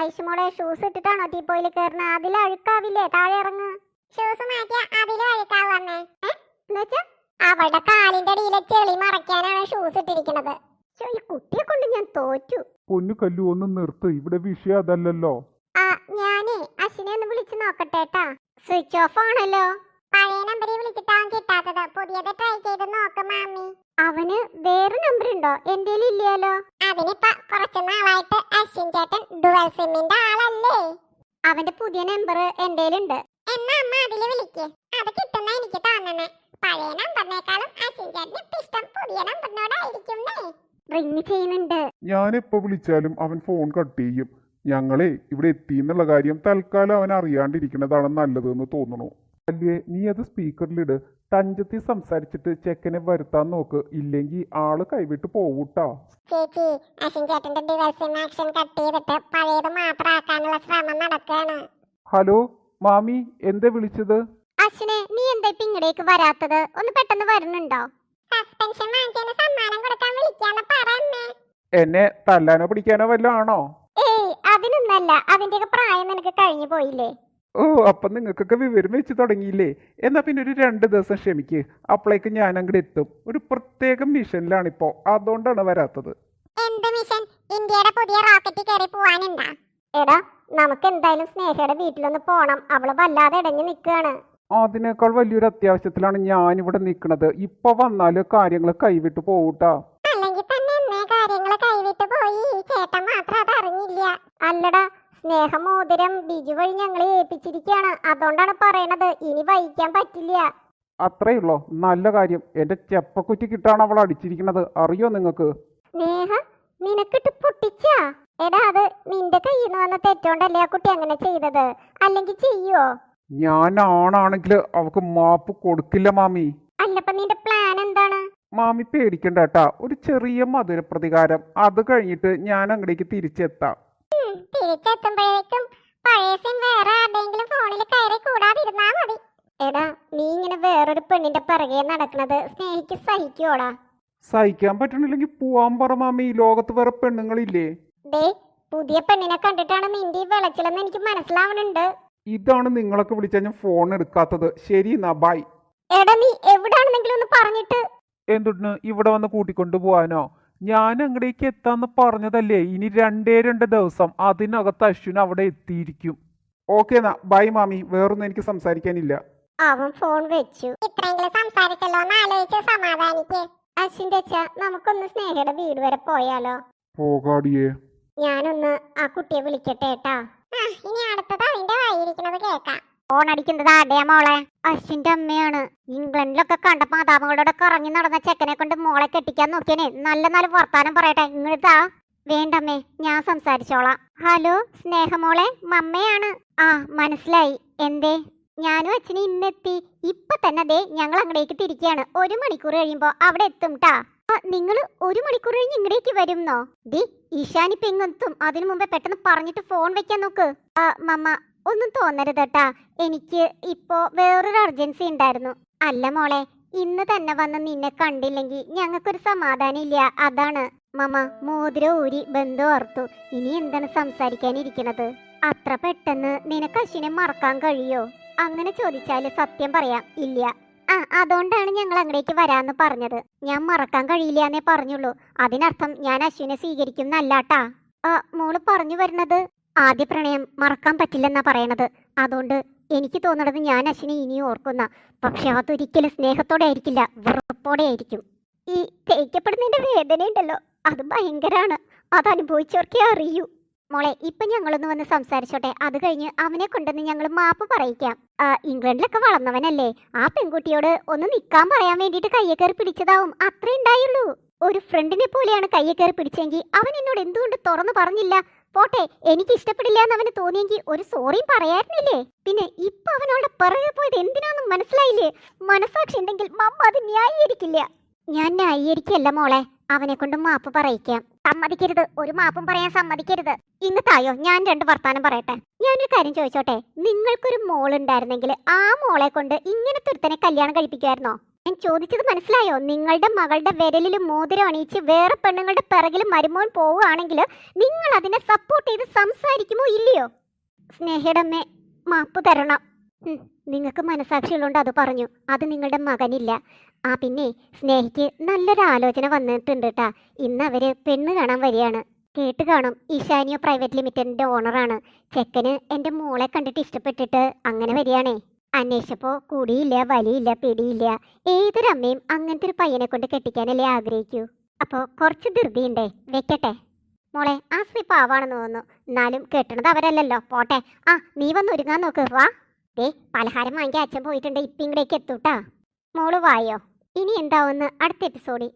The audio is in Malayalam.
ആയിഷമോളെ ഷൂസ് ഇട്ടിട്ടാണോ ടീപ്പോയിൽ കയറുന്നത്? അതിൽ അഴുക്കാവില്ലേ? താഴെ ഇറങ്ങ്. ഷൂസ് മാറ്റിയ അതിലും അഴുക്കാവുന്നേ? എന്നുവെച്ചാ അവളുടെ കാലിന്റെ അടിയിലെ ചെളി മറയ്ക്കാനാണ് ഷൂസ് ഇട്ടിരിക്കുന്നത്. ഈ കുട്ടിയെ കൊണ്ട് ഞാൻ തോറ്റു. പൊന്നു കല്ലു, ഒന്ന് നിർത്ത്, ഇവിടെ വിഷയം അതല്ലല്ലോ. ഞാനേ അശ്വിനെ ഒന്ന് വിളിച്ചു നോക്കട്ടെ. സ്വിച്ച് ഓഫ് ആണല്ലോ. പഴയ നമ്പറിൽ വിളിച്ചിട്ടാവും കിട്ടാത്തത്. പുതിയത് ട്രൈ ചെയ്ത് നോക്ക് മാമി. അവന് വേറെ നമ്പർ ഉണ്ടോ? എന്റെ ഇല്ലല്ലോ. അതിനിപ്പ കുറച്ചു നാളായിട്ട് അശ്വിൻ ചേട്ടൻ ഡുവൽ സിമ്മിന്റെ ആളല്ലേ. അവന്റെ പുതിയ നമ്പർ എന്റെ ഉണ്ട്. എന്നാ അമ്മ അതില് വിളിക്ക്. അത് കിട്ടുന്ന എനിക്ക് തോന്നണേ. പഴയ നമ്പറിനേക്കാളും അശ്വിൻ ചേട്ടന് ഇഷ്ടം പുതിയ നമ്പറിനോടായിരിക്കുന്നേ. റിങ് ചെയ്യുന്നുണ്ട്. ഞാൻ എപ്പോ വിളിച്ചാലും അവൻ ഫോൺ കട്ട് ചെയ്യും. ഞങ്ങളെ ഇവിടെ എത്തിന്നുള്ള കാര്യം തൽക്കാലം അവൻ അറിയാണ്ടിരിക്കുന്നതാണ് നല്ലതെന്ന് തോന്നുന്നു. അല്ലേ, നീ അത് സ്പീക്കറിലിട്. തഞ്ചത്തി സംസാരിച്ചിട്ട് ചെക്കനെ വരുത്താൻ നോക്ക്, ഇല്ലെങ്കിൽ ആള് കൈവിട്ട് പോവൂട്ടാ. ചേച്ചി, അശ്വിൻ ചേട്ടന്റെ ഡിവോഴ്സ് ആക്ഷൻ കട്ട് ചെയ്തിട്ട് പഴയത് മാത്രമാക്കാനുള്ള ശ്രമം നടക്കാണ്. ഹലോ മാമി, എന്താ വിളിച്ചത്? അശ്വിനെ, നീ എന്താ ഇപ്പൊ ഇങ്ങടേക്ക് വരാത്തത്? ഒന്ന് പെട്ടെന്ന് വരുന്നുണ്ടോ? സസ്പെൻഷൻ വാങ്ങിച്ചതിന് സമ്മാനം കൊടുക്കാൻ വിളിക്കാന്ന് പറഞ്ഞേ. എന്നെ തല്ലാനോ പിടിക്കാനോ വല്ലതും ആണോ? ഏയ്, അതിനൊന്നല്ല. അതിന്റെയൊക്കെ പ്രായം നിനക്ക് കഴിഞ്ഞു പോയില്ലേ? ഓ, അപ്പൊ നിങ്ങൾക്കൊക്കെ വിവരം വെച്ച് തുടങ്ങിയില്ലേ? എന്നാ പിന്നെ ഒരു 2 ദിവസം ക്ഷമിക്ക്. അപ്പോഴേക്ക് ഞാൻ അങ്ങോട്ട് എത്തും. ഒരു പ്രത്യേക മിഷനിലാണിപ്പോ, അതുകൊണ്ടാണ് വരാത്തത്. എന്ത് മിഷൻ? ഇന്ത്യയുടെ പുതിയ റോക്കറ്റ് കയറി പോവാനുണ്ടാ? എടാ, നമുക്ക് എന്തായാലും സ്നേഹയുടെ വീട്ടിലൊന്ന് പോണം. അവള് വല്ലാതെ ഇടഞ്ഞു നിൽക്കാണ്. അതിനേക്കാൾ വലിയൊരു അത്യാവശ്യത്തിലാണ് ഞാനിവിടെ നിൽക്കുന്നത്. ഇപ്പൊ വന്നാല് കാര്യങ്ങൾ കൈവിട്ട് പോവൂട്ടാ. അല്ലെങ്കിൽ തന്നെ എന്നേ കാര്യങ്ങൾ കൈവിട്ട് പോയി. ചേട്ടൻ മാത്രം അത് അറിഞ്ഞില്ല. അല്ലടാ, സ്നേഹമോതിരം ബിജു വഴി ഞങ്ങളെ ഏൽപ്പിച്ചിരിക്കുകയാണ്. അതുകൊണ്ടാണ് പറയണത്. ഇനി വഹിക്കാൻ പറ്റില്ല. അത്രയുള്ളോ? നല്ല കാര്യം. എന്റെ ചെപ്പക്കുറ്റി കിട്ടാണ് അവൾ അടിച്ചിരിക്കുന്നത്. അറിയോ നിങ്ങൾക്ക്? സ്നേഹ, നിനക്കിട്ട് പൊട്ടിച്ചാ? എടാ, അത് നിന്റെ കയ്യിൽ നിന്ന് വന്ന തെറ്റോണ്ടല്ലേ ആ കുട്ടി അങ്ങനെ ചെയ്തത്. അല്ലെങ്കിൽ ചെയ്യോ? ഞാൻ ആണാണെങ്കിൽ അവക്ക് മാപ്പ് കൊടുക്കില്ല മാമി. അല്ലപ്പ നിന്റെ പ്ലാൻ എന്താണ്? മാമി പേടിക്കണ്ട കേട്ടാ. ഒരു ചെറിയ മധുര പ്രതികാരം. അത് കഴിഞ്ഞിട്ട് ഞാൻ അങ്ങടേക്ക് തിരിച്ചെത്താം. തിരിച്ചെത്തുമ്പോഴേക്കും പഴയ സിം വേറെ ആരുടെയെങ്കിലും ഫോണിൽ കയറി കൂടാതിരുന്നാ മതി. എടാ, നീ ഇങ്ങനെ വേറൊരു പെണ്ണിന്റെ പിറകെ നടക്കുന്നത് സ്നേഹിക്ക് സഹിക്കോടാ? സഹിക്കാൻ പറ്റണില്ലെങ്കിൽ പോവാൻ പറ മാമി. ലോകത്ത് വേറെ പെണ്ണുങ്ങളില്ലേ? ദേ, പുതിയ പെണ്ണിനെ കണ്ടിട്ടാണ് നിന്റെ ഈ വിളച്ചിലെന്ന് എനിക്ക് മനസ്സിലാവണുണ്ട്. ഇതാണ് നിങ്ങളൊക്കെ വിളിച്ചാൽ ഞാൻ ഫോൺ എടുക്കാത്തത്. ശരി എന്നാ, ബൈ. എടാ, നീ എവിടാണെന്നെങ്കിലും ഒന്ന് പറഞ്ഞിട്ട്. എന്തുട്ട് ഇവിടെ വന്ന് കൂട്ടിക്കൊണ്ടു പോവാനോ? ഞാൻ അങ്ങടേക്ക് എത്താന്ന് പറഞ്ഞതല്ലേ. ഇനി 2 ദിവസം അതിനകത്ത് അശ്വിൻ അവിടെ എത്തിയിരിക്കും. ഓക്കെ എന്നാ, ബൈ മാമി. വേറൊന്നും എനിക്ക് സംസാരിക്കാനില്ല. അവൻ ഫോൺ വെച്ചു. ഇത്രയെങ്കിലും സംസാരിച്ചല്ലോ എന്ന് ആലോചിച്ച് സമാധാനിക്ക്. അശ്വിന്റെ അച്ഛ, നമുക്കൊന്ന് സ്നേഹയുടെ വീട് വരെ പോയാലോ? പോകാടിയേ. ഞാനൊന്ന് ആ കുട്ടിയെ വിളിക്കട്ടെ ഏട്ടാ. ഇനി അടുത്തത് അതിന്റെ വായിരിക്കുന്നത് കേക്കാം. ഫോൺ അടിക്കുന്നത് ആടെയാ മോളെ? അശ്വിന്റെ അമ്മയാണ്. ഇംഗ്ലണ്ടിലൊക്കെ കണ്ട മാതാമകളോടെ കറങ്ങി നടന്ന ചെക്കനെ കൊണ്ട് മോളെ കെട്ടിക്കാൻ നോക്കിയനെ. നല്ല വർത്താനം പറയട്ടെ. ഇങ്ങോട്ടാ. വേണ്ടമ്മേ, ഞാൻ സംസാരിച്ചോളാം. ഹലോ സ്നേഹമോളെ, മമ്മയാണ്. മനസ്സിലായി. എന്തേ? ഞാനും അച്ഛനും ഇന്നെത്തി. ഇപ്പൊ തന്നെ ദേ ഞങ്ങൾ അങ്ങടേക്ക് തിരിക്കുകയാണ്. 1 മണിക്കൂർ കഴിയുമ്പോ അവിടെ എത്തും ട്ടാ. നിങ്ങൾ 1 മണിക്കൂർ കഴിഞ്ഞ് ഇങ്ങടേക്ക് വരുന്നോ? ദേ, ഈശാനിപ്പ എങ്ങെത്തും. അതിനു മുമ്പേ പെട്ടെന്ന് പറഞ്ഞിട്ട് ഫോൺ വെക്കാൻ നോക്ക്. മമ്മ, ഒന്നും തോന്നരുത് കേട്ടാ. എനിക്ക് ഇപ്പോ വേറൊരു അർജൻസി ഉണ്ടായിരുന്നു. അല്ല മോളെ, ഇന്ന് തന്നെ വന്ന് നിന്നെ കണ്ടില്ലെങ്കിൽ ഞങ്ങൾക്കൊരു സമാധാനം ഇല്ല. അതാണ് മമ്മ മോതിരം ഊരി ബന്ധം ഓർത്തു. ഇനി എന്താണ് സംസാരിക്കാനിരിക്കണത്? അത്ര പെട്ടെന്ന് നിനക്ക് അശ്വിനെ മറക്കാൻ കഴിയോ? അങ്ങനെ ചോദിച്ചാല് സത്യം പറയാം, ഇല്ല. അതുകൊണ്ടാണ് ഞങ്ങൾ അങ്ങടേക്ക് വരാന്ന് പറഞ്ഞത്. ഞാൻ മറക്കാൻ കഴിയില്ല എന്നേ പറഞ്ഞുള്ളൂ. അതിനർത്ഥം ഞാൻ അശ്വിനെ സ്വീകരിക്കുന്നല്ലാട്ടാ. മോള് പറഞ്ഞു വരുന്നത് ആദ്യ പ്രണയം മറക്കാൻ പറ്റില്ലെന്നാ പറയണത്. അതുകൊണ്ട് എനിക്ക് തോന്നണത് ഞാൻ അശ്വിനെ ഇനിയും ഓർക്കുന്ന. പക്ഷെ അതൊരിക്കലും സ്നേഹത്തോടെ ആയിരിക്കില്ല, വെറുപ്പോടെ ആയിരിക്കും. ഈ തേക്കപ്പെടുന്നതിന്റെ വേദന ഉണ്ടല്ലോ, അത് ഭയങ്കരാണ്. അത് അനുഭവിച്ചവർക്കേ അറിയൂ. മോളെ, ഇപ്പൊ ഞങ്ങളൊന്ന് വന്ന് സംസാരിച്ചോട്ടെ. അത് കഴിഞ്ഞ് അവനെ കൊണ്ടുവന്ന് ഞങ്ങൾ മാപ്പ് പറയിക്കാം. ഇംഗ്ലണ്ടിലൊക്കെ വളർന്നവനല്ലേ. ആ പെൺകുട്ടിയോട് ഒന്ന് നിക്കാൻ പറയാൻ വേണ്ടിയിട്ട് കയ്യെ കയറി പിടിച്ചതാവും. അത്രേ ഉണ്ടായുള്ളൂ. ഒരു ഫ്രണ്ടിനെ പോലെയാണ് കയ്യെ കയറി പിടിച്ചെങ്കിൽ അവൻ എന്നോട് എന്തുകൊണ്ട് തുറന്നു പറഞ്ഞില്ല? പോട്ടെ, എനിക്ക് ഇഷ്ടപ്പെടില്ല എന്ന് അവന് തോന്നിയെങ്കിൽ ഒരു സോറിയും പറയായിരുന്നില്ലേ? പിന്നെ ഇപ്പൊ അവനോട് പിറകെ പോയത് എന്തിനാന്നും മനസ്സിലായില്ലേ? മനസാക്ഷി ഉണ്ടെങ്കിൽ മമ്മ അത് ന്യായീകരിക്കില്ല. ഞാൻ ന്യായീകരിക്കല്ല മോളെ, അവനെ കൊണ്ട് മാപ്പ് പറയിക്കാം. സമ്മതിക്കരുത്, ഒരു മാപ്പും പറയാൻ സമ്മതിക്കരുത്. ഇന്നത്തായോ ഞാൻ 2 വർത്താനം പറയട്ടെ. ഞാനൊരു കാര്യം ചോദിച്ചോട്ടെ, നിങ്ങൾക്കൊരു മോളുണ്ടായിരുന്നെങ്കിൽ ആ മോളെ കൊണ്ട് ഇങ്ങനത്തെ ഒരുത്തനെ കല്യാണം കഴിപ്പിക്കുമായിരുന്നോ? ഞാൻ ചോദിച്ചത് മനസ്സിലായോ? നിങ്ങളുടെ മകളുടെ വിരലിൽ മോതിരം അണിയിച്ച് വേറെ പെണ്ണുങ്ങളുടെ പിറകിൽ മരുമോൻ പോവുകയാണെങ്കിൽ നിങ്ങൾ അതിനെ സപ്പോർട്ട് ചെയ്ത് സംസാരിക്കുമോ ഇല്ലയോ? സ്നേഹയുടെ അമ്മേ, മാപ്പ് തരണം. നിങ്ങൾക്ക് മനസാക്ഷിയുള്ളതുകൊണ്ട് അത് പറഞ്ഞു. അത് നിങ്ങളുടെ മകനില്ല. ആ പിന്നെ സ്നേഹിക്ക് നല്ലൊരു ആലോചന വന്നിട്ടുണ്ട് കേട്ടാ. ഇന്ന് അവര് പെണ്ണ് കാണാൻ വരികയാണ്. കേട്ട് കാണും, ഈശാനിയോ പ്രൈവറ്റ് ലിമിറ്റഡിന്റെ ഓണറാണ്. ചെക്കന് എൻ്റെ മോളെ കണ്ടിട്ട് ഇഷ്ടപ്പെട്ടിട്ട് അങ്ങനെ വരികയാണേ. അന്വേഷിച്ചപ്പോൾ കുടിയില്ല, വലിയില്ല, പിടിയില്ല. ഏതൊരമ്മയും അങ്ങനത്തെ ഒരു പയ്യനെ കൊണ്ട് കെട്ടിക്കാനല്ലേ ആഗ്രഹിക്കൂ. അപ്പോൾ കുറച്ച് ധൃതിയുണ്ടേ, വെക്കട്ടെ. മോളെ, ആ സ്ത്രീ പാവാണെന്ന് തോന്നുന്നു. എന്നാലും കെട്ടണത് അവരല്ലല്ലോ. പോട്ടെ. ആ, നീ വന്ന് ഒരുങ്ങാൻ നോക്ക്. വാ. പലഹാരം വാങ്ങിയ അച്ഛൻ പോയിട്ടുണ്ട്. ഇപ്പം ഇങ്ങടേക്ക് എത്തൂട്ടാ. മോള് വായോ. ഇനി എന്താവുമെന്ന് അടുത്ത എപ്പിസോഡിൽ